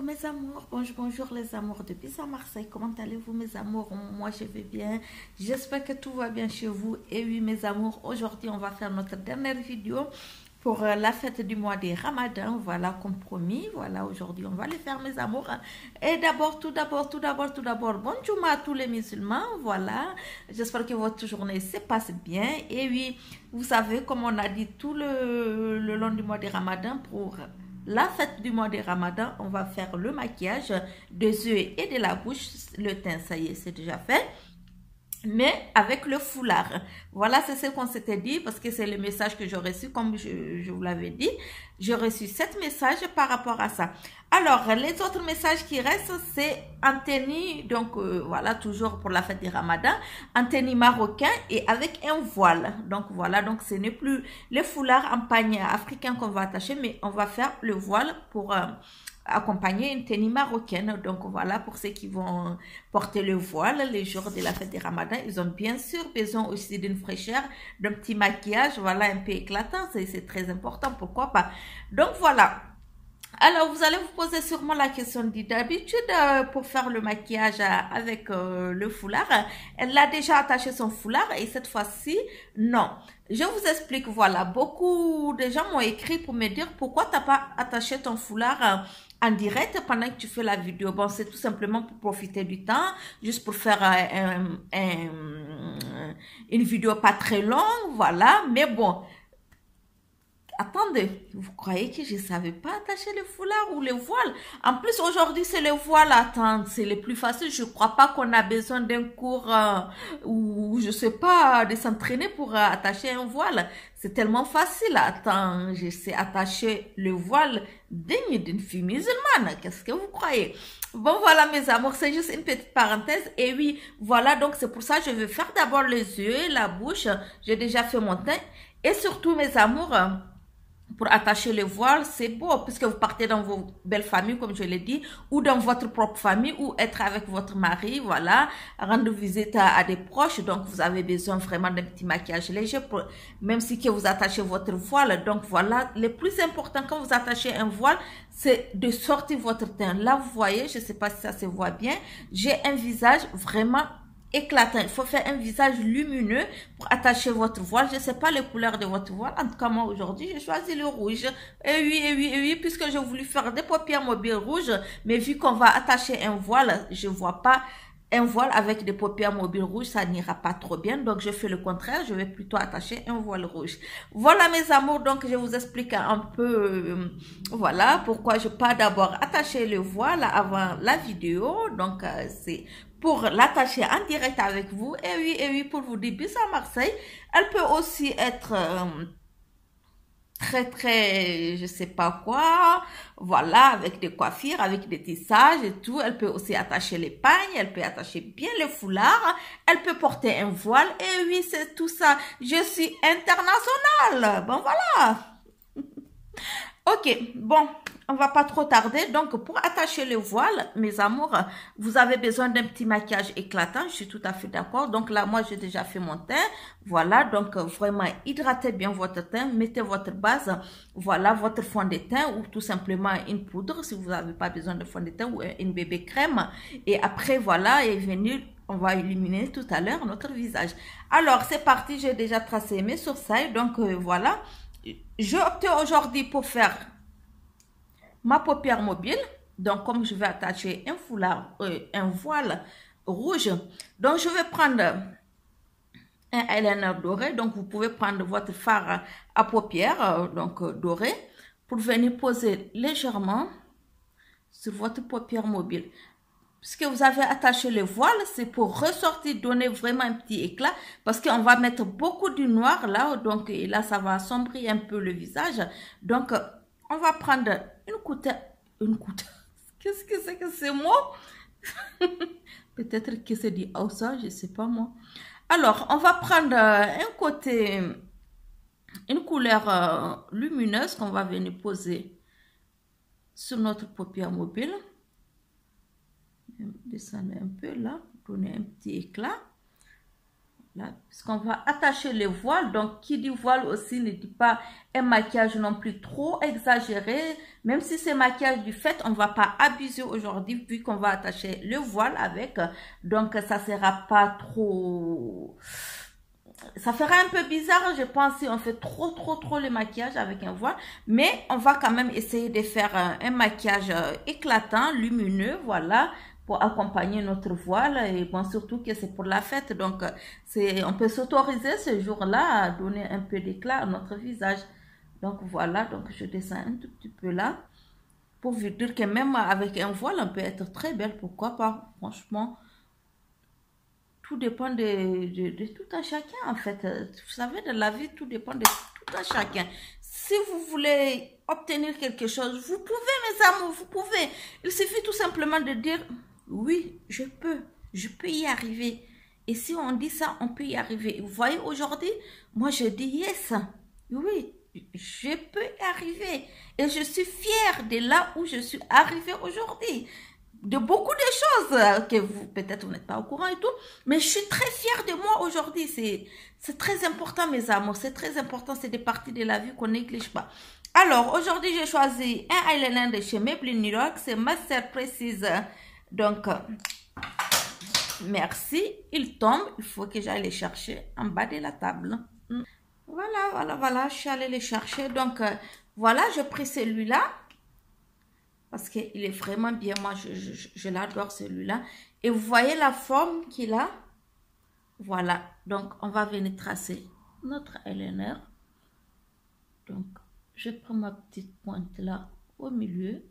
mes amours, bonjour les amours de Pisa Marseille, comment allez-vous mes amours? Moi je vais bien, j'espère que tout va bien chez vous. Et oui mes amours, aujourd'hui on va faire notre dernière vidéo pour la fête du mois des Ramadan, voilà comme promis, voilà aujourd'hui on va les faire mes amours. Et d'abord, tout d'abord, bonjour à tous les musulmans, voilà, j'espère que votre journée se passe bien. Et oui, vous savez comme on a dit tout le long du mois des Ramadan, pour la fête du mois de Ramadan, on va faire le maquillage des yeux et de la bouche. Le teint, ça y est, c'est déjà fait. Mais avec le foulard. Voilà, c'est ce qu'on s'était dit parce que c'est le message que j'ai reçu, comme je vous l'avais dit. J'ai reçu 7 messages par rapport à ça. Alors, les autres messages qui restent, c'est en tenue, donc voilà, toujours pour la fête du Ramadan, en tenue marocain et avec un voile. Donc voilà, donc ce n'est plus le foulard en pagne africain qu'on va attacher, mais on va faire le voile pour accompagner une tenue marocaine. Donc voilà, pour ceux qui vont porter le voile les jours de la fête des Ramadan, ils ont bien sûr besoin aussi d'une fraîcheur, d'un petit maquillage, voilà, un peu éclatant, c'est très important, pourquoi pas. Donc voilà. Alors, vous allez vous poser sûrement la question d'habitude pour faire le maquillage avec le foulard. Elle a déjà attaché son foulard et cette fois-ci, non. Je vous explique, voilà, beaucoup de gens m'ont écrit pour me dire pourquoi tu n'as pas attaché ton foulard en direct pendant que tu fais la vidéo. Bon, c'est tout simplement pour profiter du temps, juste pour faire une vidéo pas très longue, voilà, mais bon. Attendez, vous croyez que je ne savais pas attacher le foulard ou le voile? En plus, aujourd'hui, c'est le voile. Attends, c'est le plus facile. Je ne crois pas qu'on a besoin d'un cours ou, je ne sais pas, de s'entraîner pour attacher un voile. C'est tellement facile. Attends, je sais attacher le voile digne d'une fille musulmane. Qu'est-ce que vous croyez? Bon, voilà, mes amours, c'est juste une petite parenthèse. Et oui, voilà, donc c'est pour ça que je vais faire d'abord les yeux, la bouche. J'ai déjà fait mon teint. Et surtout, mes amours, pour attacher le voile, c'est beau, puisque vous partez dans vos belles familles, comme je l'ai dit, ou dans votre propre famille, ou être avec votre mari, voilà, rendre visite à des proches. Donc, vous avez besoin vraiment d'un petit maquillage léger, pour, même si que vous attachez votre voile. Donc, voilà, le plus important quand vous attachez un voile, c'est de sortir votre teint. Là, vous voyez, je ne sais pas si ça se voit bien, j'ai un visage vraiment éclatant. Il faut faire un visage lumineux pour attacher votre voile. Je ne sais pas les couleurs de votre voile. En tout cas, moi, aujourd'hui, j'ai choisi le rouge. Et oui, puisque j'ai voulu faire des paupières mobiles rouges, mais vu qu'on va attacher un voile, je ne vois pas un voile avec des paupières mobiles rouges, ça n'ira pas trop bien. Donc, je fais le contraire. Je vais plutôt attacher un voile rouge. Voilà, mes amours. Donc, je vous explique un peu, voilà, pourquoi je n'ai pas d'abord attaché le voile avant la vidéo. Donc, c'est pour l'attacher en direct avec vous. Et oui, pour vous dire, bis à Marseille, elle peut aussi être très, je sais pas quoi, voilà, avec des coiffures, avec des tissages et tout. Elle peut aussi attacher les pagnes, elle peut attacher bien le foulard, elle peut porter un voile. Et oui, c'est tout ça. Je suis internationale. Bon, voilà. Ok, bon, on va pas trop tarder. Donc, pour attacher le voile, mes amours, vous avez besoin d'un petit maquillage éclatant. Je suis tout à fait d'accord. Donc là, moi, j'ai déjà fait mon teint. Voilà, donc vraiment, hydratez bien votre teint. Mettez votre base, voilà, votre fond de teint ou tout simplement une poudre si vous n'avez pas besoin de fond de teint ou une bébé crème. Et après, voilà, est venu... On va illuminer tout à l'heure notre visage. Alors, c'est parti. J'ai déjà tracé mes sourcils. Donc, voilà. J'ai opté aujourd'hui pour faire ma paupière mobile. Donc, comme je vais attacher un foulard, un voile rouge, donc je vais prendre un eyeliner doré. Donc, vous pouvez prendre votre fard à paupières, donc doré, pour venir poser légèrement sur votre paupière mobile. Puisque vous avez attaché le voile, c'est pour ressortir, donner vraiment un petit éclat. Parce qu'on va mettre beaucoup du noir là. Donc et là, ça va assombrir un peu le visage. Donc, on va prendre une cuillère. Une cuillère. Qu'est-ce que c'est que ce mot? Peut-être que c'est du Hausa, je ne sais pas moi. Alors, on va prendre un côté, une couleur lumineuse qu'on va venir poser sur notre paupière mobile. Descendre un peu là, donner un petit éclat. Là, puisqu'on va attacher le voile, donc qui dit voile aussi ne dit pas un maquillage non plus trop exagéré, même si c'est maquillage du fait, on ne va pas abuser aujourd'hui vu qu'on va attacher le voile avec, donc ça sera pas trop, ça fera un peu bizarre je pense si on fait trop le maquillage avec un voile, mais on va quand même essayer de faire un maquillage éclatant, lumineux, voilà, pour accompagner notre voile, et bon, surtout que c'est pour la fête, donc on peut s'autoriser ce jour-là à donner un peu d'éclat à notre visage. Donc voilà, donc je descends un tout petit peu là, pour vous dire que même avec un voile, on peut être très belle, pourquoi pas, franchement. Tout dépend de tout un chacun, en fait. Vous savez, de la vie, tout dépend de tout un chacun. Si vous voulez obtenir quelque chose, vous pouvez, mes amours, vous pouvez. Il suffit tout simplement de dire, oui, je peux y arriver. Et si on dit ça, on peut y arriver. Vous voyez, aujourd'hui, moi, je dis yes. Oui, je peux y arriver. Et je suis fière de là où je suis arrivée aujourd'hui. De beaucoup de choses que vous, peut-être vous n'êtes pas au courant et tout, mais je suis très fière de moi aujourd'hui. C'est très important, mes amours, c'est très important, c'est des parties de la vie qu'on néglige pas. Alors, aujourd'hui, j'ai choisi un eyeliner de chez Maybelline New York, c'est Master Precise. Donc, merci, il tombe, il faut que j'aille les chercher en bas de la table. Voilà, je suis allée les chercher. Donc, voilà, j'ai pris celui-là. Parce qu'il est vraiment bien. Moi, je l'adore celui-là. Et vous voyez la forme qu'il a? Voilà. Donc, on va venir tracer notre eyeliner. Donc, je prends ma petite pointe là au milieu.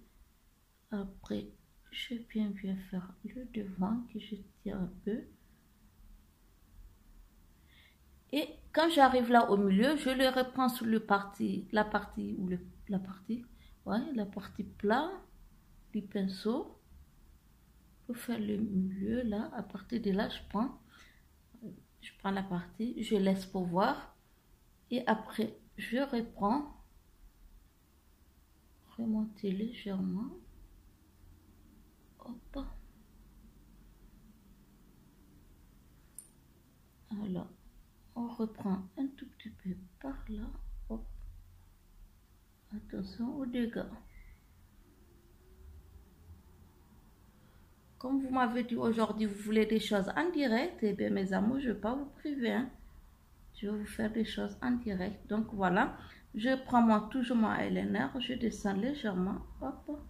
Après, je viens bien faire le devant que je tire un peu. Et quand j'arrive là au milieu, je le reprends sur la partie plat du pinceau pour faire le milieu là. À partir de là, je prends la partie, je laisse pour voir, et après je reprends, remonter légèrement, hop, alors on reprend un tout petit peu par là, hop, attention aux dégâts. Comme vous m'avez dit aujourd'hui, vous voulez des choses en direct, eh bien mes amours, je ne vais pas vous priver. Hein. Je vais vous faire des choses en direct. Donc voilà, je prends toujours mon eyeliner, je descends légèrement, hop,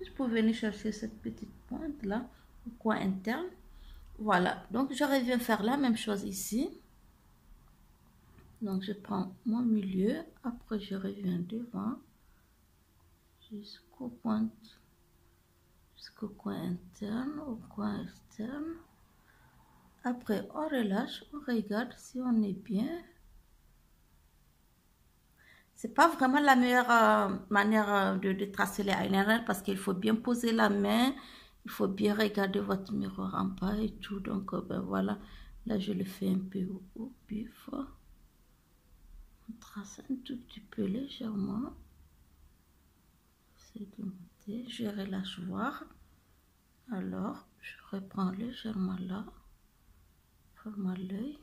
juste pour venir chercher cette petite pointe là, au coin interne. Voilà, donc je reviens faire la même chose ici. Donc je prends mon milieu, après je reviens devant, jusqu'au coin interne, au coin externe. Après, on relâche, on regarde si on est bien. C'est pas vraiment la meilleure manière de tracer les eyeliners parce qu'il faut bien poser la main, il faut bien regarder votre miroir en bas et tout. Donc, ben voilà, là je le fais un peu au pif. On trace un tout petit peu légèrement. C'est de monter, je relâche voir. Alors, je reprends légèrement là, forme à l'œil.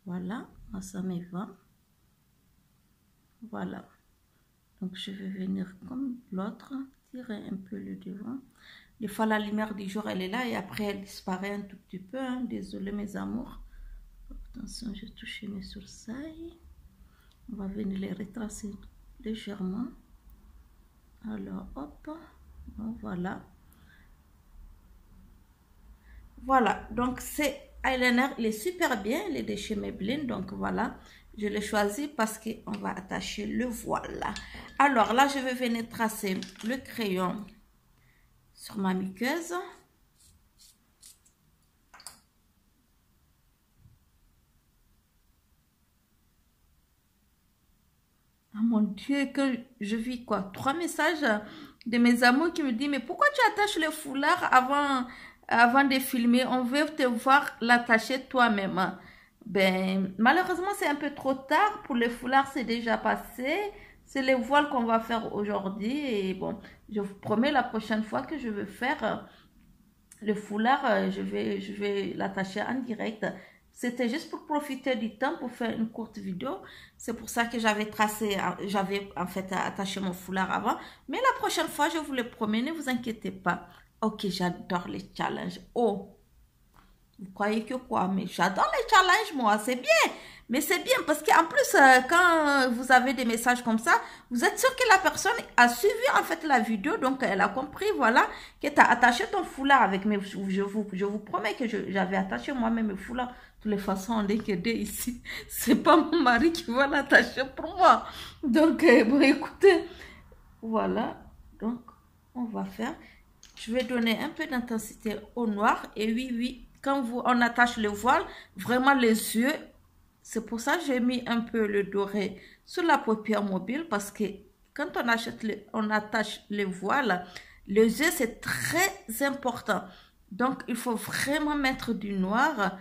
Voilà, ça me va. Voilà. Donc, je vais venir comme l'autre, tirer un peu le devant. Des fois, la lumière du jour, elle est là et après, elle disparaît un tout petit peu. Hein. Désolé, mes amours. Attention, j'ai touché mes sourcils. On va venir les retracer légèrement. Alors, hop. Bon, voilà. Voilà. Donc, c'est eyeliner, il est super bien. Il est de chez Maybelline. Donc, voilà. Je l'ai choisi parce qu'on va attacher le voile. Alors, là, je vais venir tracer le crayon sur ma muqueuse. Oh mon Dieu, que je vis quoi? 3 messages de mes amours qui me disent, mais pourquoi tu attaches le foulard avant de filmer? On veut te voir l'attacher toi-même. Ben, malheureusement, c'est un peu trop tard. Pour le foulard, c'est déjà passé. c'est les voiles qu'on va faire aujourd'hui. Et bon, je vous promets la prochaine fois que je vais faire le foulard, je vais l'attacher en direct. C'était juste pour profiter du temps pour faire une courte vidéo. C'est pour ça que j'avais j'avais en fait attaché mon foulard avant. Mais la prochaine fois, je vous le promets, ne vous inquiétez pas. Ok, j'adore les challenges. Oh, vous croyez que quoi? Mais j'adore les challenges, moi, c'est bien. Mais c'est bien parce qu'en plus, quand vous avez des messages comme ça, vous êtes sûr que la personne a suivi en fait la vidéo, donc elle a compris, voilà, que tu as attaché ton foulard avec mes... Je vous promets que j'avais attaché moi-même le foulard. De toutes les façons, on est que deux ici. C'est pas mon mari qui va l'attacher pour moi. Donc, bon, écoutez, voilà. Donc, on va faire... Je vais donner un peu d'intensité au noir. Et oui, oui, quand on attache le voile, vraiment les yeux... C'est pour ça que j'ai mis un peu le doré sur la paupière mobile parce que quand on attache les voiles, les yeux c'est très important. Donc il faut vraiment mettre du noir,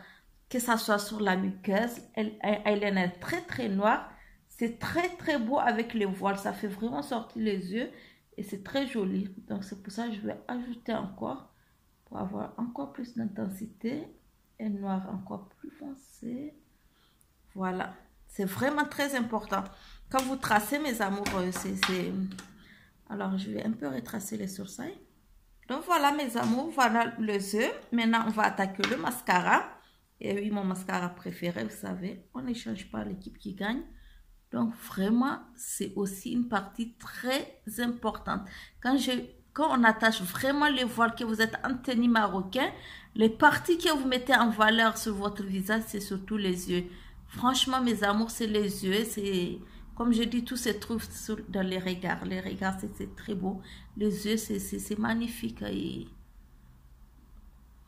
que ça soit sur la muqueuse. Elle est très très noire. C'est très très beau avec les voiles. Ça fait vraiment sortir les yeux et c'est très joli. Donc c'est pour ça que je vais ajouter encore pour avoir encore plus d'intensité. Et noir encore plus foncé. Voilà, c'est vraiment très important. Quand vous tracez, mes amours, Alors, je vais un peu retracer les sourcils. Donc, voilà, mes amours, voilà les yeux. Maintenant, on va attaquer le mascara. Et oui, mon mascara préféré, vous savez, on n'échange pas l'équipe qui gagne. Donc, vraiment, c'est aussi une partie très importante. Quand on attache vraiment les voiles, que vous êtes en tenue marocain, les parties que vous mettez en valeur sur votre visage, c'est surtout les yeux. Franchement, mes amours, c'est les yeux. C'est, comme je dis, tout se trouve dans les regards. Les regards, c'est très beau. Les yeux, c'est magnifique. Et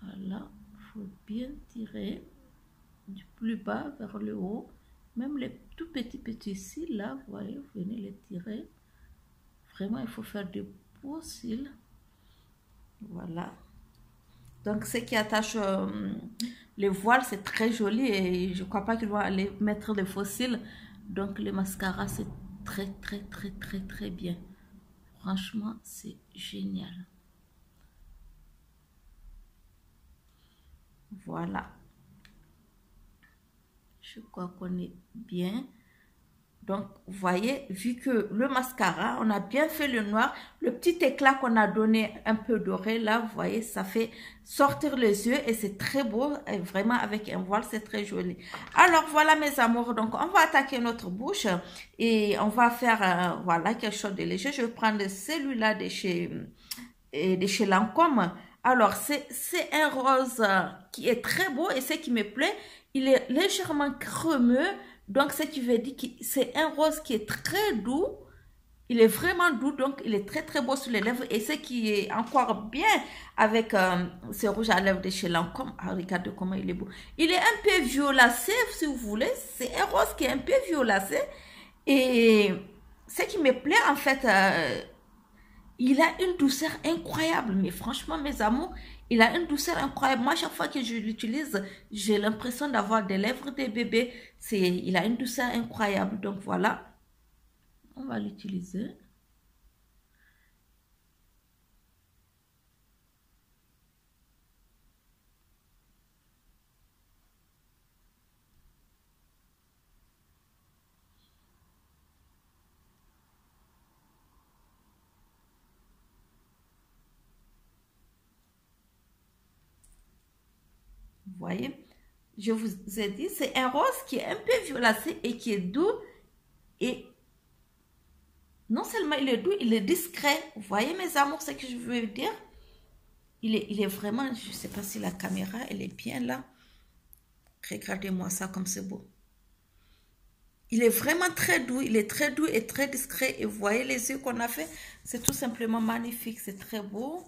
voilà, il faut bien tirer du plus bas vers le haut. Même les tout petits cils, là, vous voyez, vous venez les tirer. Vraiment, il faut faire de beaux cils. Voilà. Donc, ce qui attache les voiles, c'est très joli et je ne crois pas qu'ils vont aller mettre des faux cils. Donc, le mascara, c'est très, très, très, très, très bien. Franchement, c'est génial. Voilà. Je crois qu'on est bien. Donc, vous voyez, vu que le mascara, on a bien fait le noir, le petit éclat qu'on a donné un peu doré, là, vous voyez, ça fait sortir les yeux et c'est très beau. Et vraiment, avec un voile, c'est très joli. Alors, voilà, mes amours. Donc, on va attaquer notre bouche et on va faire, voilà, quelque chose de léger. Je vais prendre celui-là de chez Lancôme. Alors, c'est un rose qui est très beau et ce qui me plaît, il est légèrement crémeux. Donc, ce qui veut dire que c'est un rose qui est très doux. Il est vraiment doux, donc il est très très beau sur les lèvres. Et ce qui est encore bien avec ce rouge à lèvres de chez Lancôme. Ah, regardez comment il est beau. Il est un peu violacé, si vous voulez. C'est un rose qui est un peu violacé. Et ce qui me plaît, en fait, il a une douceur incroyable. Mais franchement, mes amours, il a une douceur incroyable. Moi, chaque fois que je l'utilise, j'ai l'impression d'avoir des lèvres de bébé. Il a une douceur incroyable. Donc voilà, on va l'utiliser. Vous voyez, je vous ai dit, c'est un rose qui est un peu violacé et qui est doux. Et non seulement il est doux, il est discret. Vous voyez, mes amours, ce que je veux dire? Il est vraiment, je ne sais pas si la caméra, elle est bien là. Regardez-moi ça comme c'est beau. Il est vraiment très doux, il est très doux et très discret. Et vous voyez les yeux qu'on a fait, c'est tout simplement magnifique, c'est très beau.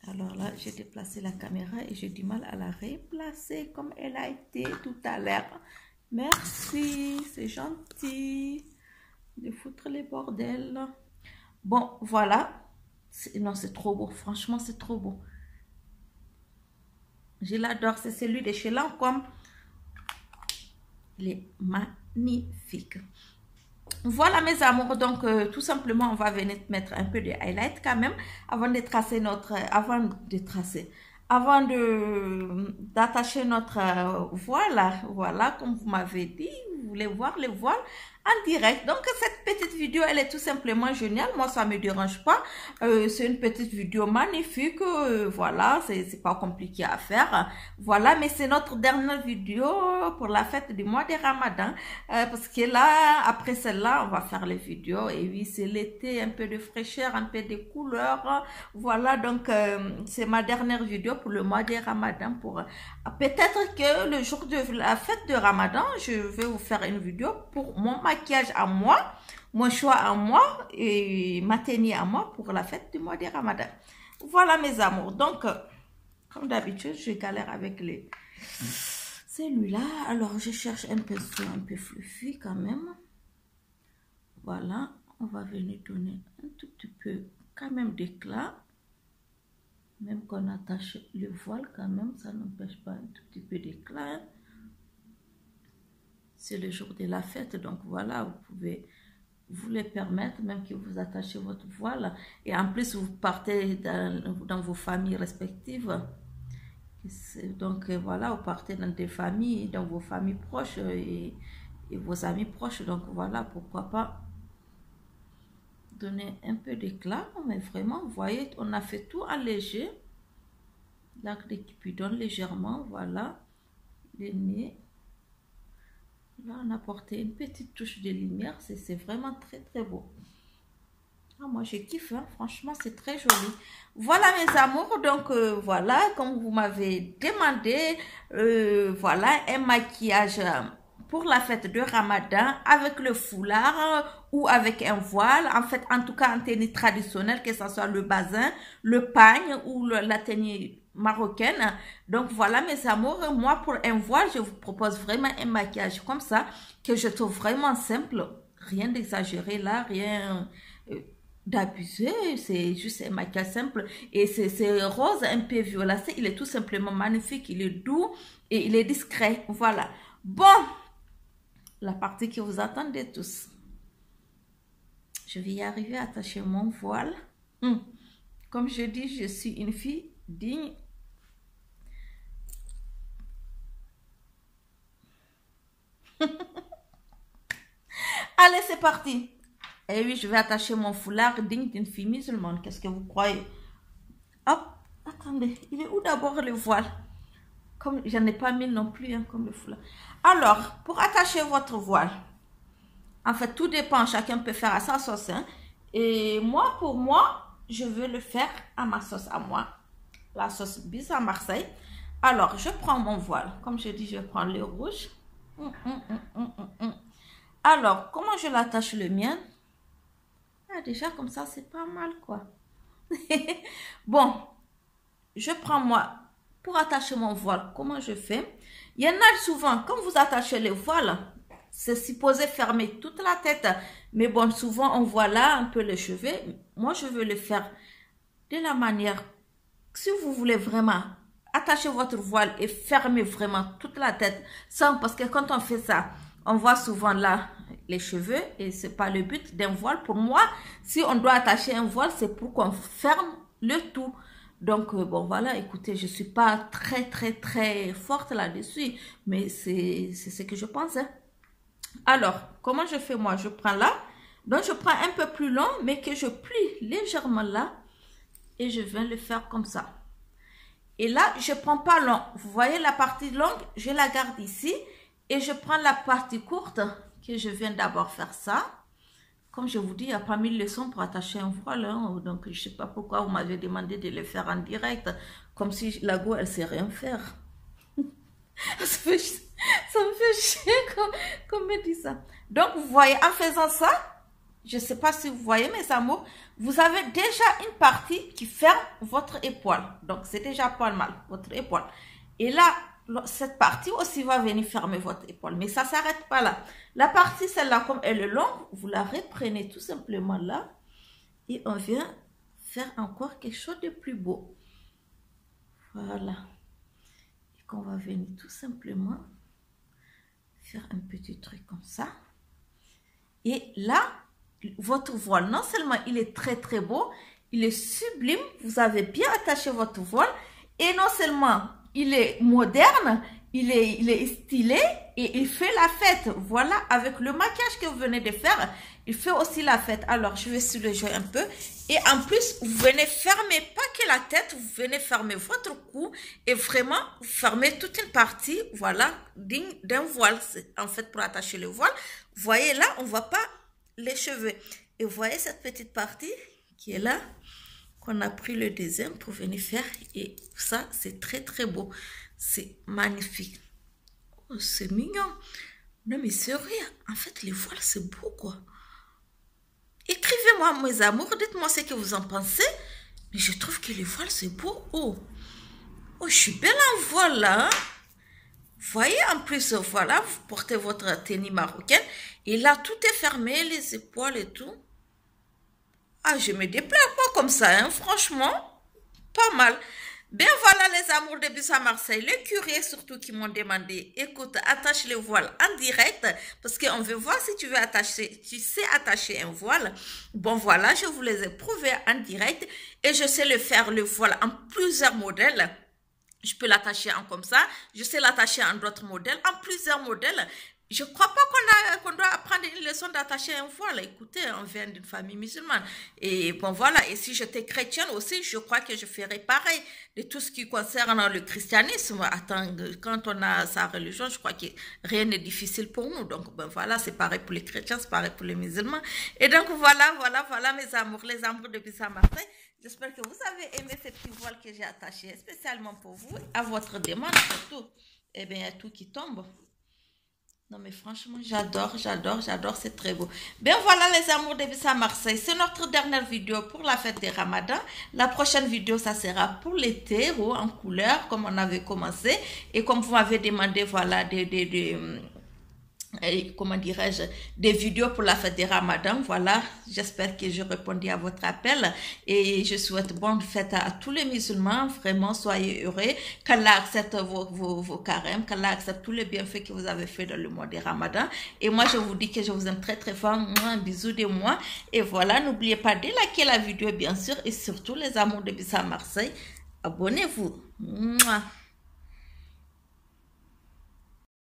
Alors là, j'ai déplacé la caméra et j'ai du mal à la replacer comme elle a été tout à l'heure. Merci, c'est gentil de foutre les bordels. Bon, voilà. Non, c'est trop beau. Franchement, c'est trop beau. Je l'adore. C'est celui de chez Lancôme. Il est magnifique. Voilà mes amours, donc tout simplement on va venir mettre un peu de highlight quand même avant de tracer avant de d'attacher notre voile. Voilà, comme vous m'avez dit, vous voulez voir le voile en direct. Donc cette petite vidéo, elle est tout simplement géniale. Moi, ça me dérange pas. C'est une petite vidéo magnifique. Voilà, c'est pas compliqué à faire. Voilà, mais c'est notre dernière vidéo pour la fête du mois de Ramadan. Parce que là, après celle-là, on va faire les vidéos. Et oui, c'est l'été, un peu de fraîcheur, un peu de couleurs. Voilà, donc c'est ma dernière vidéo pour le mois de Ramadan. Peut-être que le jour de la fête de Ramadan, je vais vous faire une vidéo pour mon maquillage à moi, mon choix à moi et ma tenue à moi pour la fête du mois de Ramadan. Voilà mes amours. Donc, comme d'habitude, je galère avec celui-là. Alors, je cherche un pinceau un peu fluffy quand même. Voilà, on va venir donner un tout petit peu quand même d'éclat. Même qu'on attache le voile quand même, ça n'empêche pas un tout petit peu d'éclat. C'est le jour de la fête, donc voilà, vous pouvez vous le permettre, même que vous attachez votre voile. Et en plus, vous partez dans vos familles respectives. Donc voilà, vous partez dans des familles, dans vos familles proches et vos amis proches. Donc voilà, pourquoi pas donner un peu d'éclat. Mais vraiment, vous voyez, on a fait tout en léger. L'acre de Cupidon légèrement, voilà. Le nez. Là, on a apporté une petite touche de lumière. C'est vraiment très, très beau. Ah, moi, je kiffe, hein. Franchement, c'est très joli. Voilà, mes amours. Donc, voilà, comme vous m'avez demandé, voilà, un maquillage pour la fête de Ramadan avec le foulard ou avec un voile. En fait, en tout cas, en tenue traditionnelle, que ce soit le bazin, le pagne ou la tenue marocaine. Donc voilà mes amours, moi pour un voile je vous propose vraiment un maquillage comme ça que je trouve vraiment simple, rien d'exagéré là, rien d'abusé, c'est juste un maquillage simple et c'est rose un peu violacé, il est tout simplement magnifique, il est doux et il est discret. Voilà, bon, la partie que vous attendez tous, je vais y arriver à attacher mon voile. Comme je dis, je suis une fille digne. Allez, c'est parti. Et oui, je vais attacher mon foulard digne d'une fille musulmane. Qu'est-ce que vous croyez? Hop, attendez, il est où d'abord le voile? Comme j'en ai pas mis non plus, hein, comme le foulard. Alors, pour attacher votre voile, en fait, tout dépend, chacun peut faire à sa sauce. Hein. Et moi, pour moi, je veux le faire à ma sauce à moi. La sauce bis à Marseille. Alors, je prends mon voile. Comme je dis, je prends le rouge. Alors, comment je l'attache le mien? Ah, déjà, comme ça, c'est pas mal, quoi. Bon, je prends moi, pour attacher mon voile, comment je fais? Il y en a souvent, quand vous attachez le voile, c'est supposé fermer toute la tête. Mais bon, souvent, on voit là un peu les cheveux. Moi, je veux le faire de la manière, si vous voulez vraiment attacher votre voile et fermer vraiment toute la tête, sans, parce que quand on fait ça, on voit souvent là les cheveux et c'est pas le but d'un voile. Pour moi, si on doit attacher un voile, c'est pour qu'on ferme le tout. Donc, bon, voilà, écoutez, je suis pas très forte là-dessus, mais c'est ce que je pense. Hein. Alors, comment je fais moi? Je prends là, donc je prends un peu plus long, mais que je plie légèrement là et je viens le faire comme ça. Et là, je prends pas long. Vous voyez la partie longue, je la garde ici. Et je prends la partie courte, que je viens d'abord faire ça. Comme je vous dis, il n'y a pas 1000 leçons pour attacher un voile. Hein, donc, je ne sais pas pourquoi vous m'avez demandé de le faire en direct. Comme si la go, elle ne sait rien faire. Ça me fait chier qu'on me dit ça. Donc, vous voyez, en faisant ça, je ne sais pas si vous voyez mes amours, vous avez déjà une partie qui ferme votre épaule. Donc, c'est déjà pas mal, votre épaule. Et là, cette partie aussi va venir fermer votre épaule. Mais ça ne s'arrête pas là. La partie, celle-là, comme elle est longue, vous la reprenez tout simplement là. Et on vient faire encore quelque chose de plus beau. Voilà. Et qu'on va venir tout simplement faire un petit truc comme ça. Et là, votre voile, non seulement il est très très beau, il est sublime, vous avez bien attaché votre voile, et non seulement il est moderne, il est stylé, et il fait la fête. Voilà, avec le maquillage que vous venez de faire, il fait aussi la fête. Alors, je vais soulager un peu. Et en plus, vous venez fermer, pas que la tête, vous venez fermer votre cou et vraiment fermer toute une partie, voilà, d'un voile. En fait, pour attacher le voile, vous voyez là, on ne voit pas les cheveux. Et vous voyez cette petite partie qui est là, qu'on a pris le deuxième pour venir faire. Et ça, c'est très, très beau. C'est magnifique. Oh, c'est mignon. Non, mais c'est rien. En fait, les voiles, c'est beau, quoi. Écrivez-moi, mes amours, dites-moi ce que vous en pensez. Mais je trouve que les voiles, c'est beau. Oh, oh, je suis belle en voile, là. Hein? Vous voyez, en plus, voilà, vous portez votre tenue marocaine. Et là, tout est fermé, les épaules et tout. Ah, je me déplace pas comme ça, hein, franchement. Pas mal. Ben voilà les amours de Bus à Marseille, les curieux surtout qui m'ont demandé, écoute, attache le voile en direct, parce qu'on veut voir si tu veux attacher, tu sais attacher un voile. Bon voilà, je vous les ai prouvés en direct et je sais le faire le voile en plusieurs modèles. Je peux l'attacher en comme ça, je sais l'attacher en d'autres modèles, en plusieurs modèles. Je ne crois pas qu'on doit apprendre une leçon d'attacher un voile. Écoutez, on vient d'une famille musulmane. Et bon, voilà. Et si j'étais chrétienne aussi, je crois que je ferais pareil. De tout ce qui concerne le christianisme, attends, quand on a sa religion, je crois que rien n'est difficile pour nous. Donc, ben voilà, c'est pareil pour les chrétiens, c'est pareil pour les musulmans. Et donc, voilà, mes amours, les amours de Bissa Marseille. J'espère que vous avez aimé ce petit voile que j'ai attaché spécialement pour vous, à votre demande surtout. Eh bien, il y a tout qui tombe. Non mais franchement, j'adore, c'est très beau. Ben voilà les amours de Bissa Marseille, c'est notre dernière vidéo pour la fête des Ramadan. La prochaine vidéo, ça sera pour l'été, en couleur, comme on avait commencé. Et comme vous m'avez demandé, voilà, comment dirais-je, des vidéos pour la fête des Ramadan. Voilà, j'espère que je répondis à votre appel et je souhaite bonne fête à tous les musulmans. Vraiment, soyez heureux. Qu'Allah accepte vos carèmes, qu'Allah accepte tous les bienfaits que vous avez fait dans le mois des Ramadan. Et moi, je vous dis que je vous aime très très fort. Un bisou de moi. Et voilà, n'oubliez pas de liker la vidéo, bien sûr, et surtout les amours de Bissa Marseille. Abonnez-vous.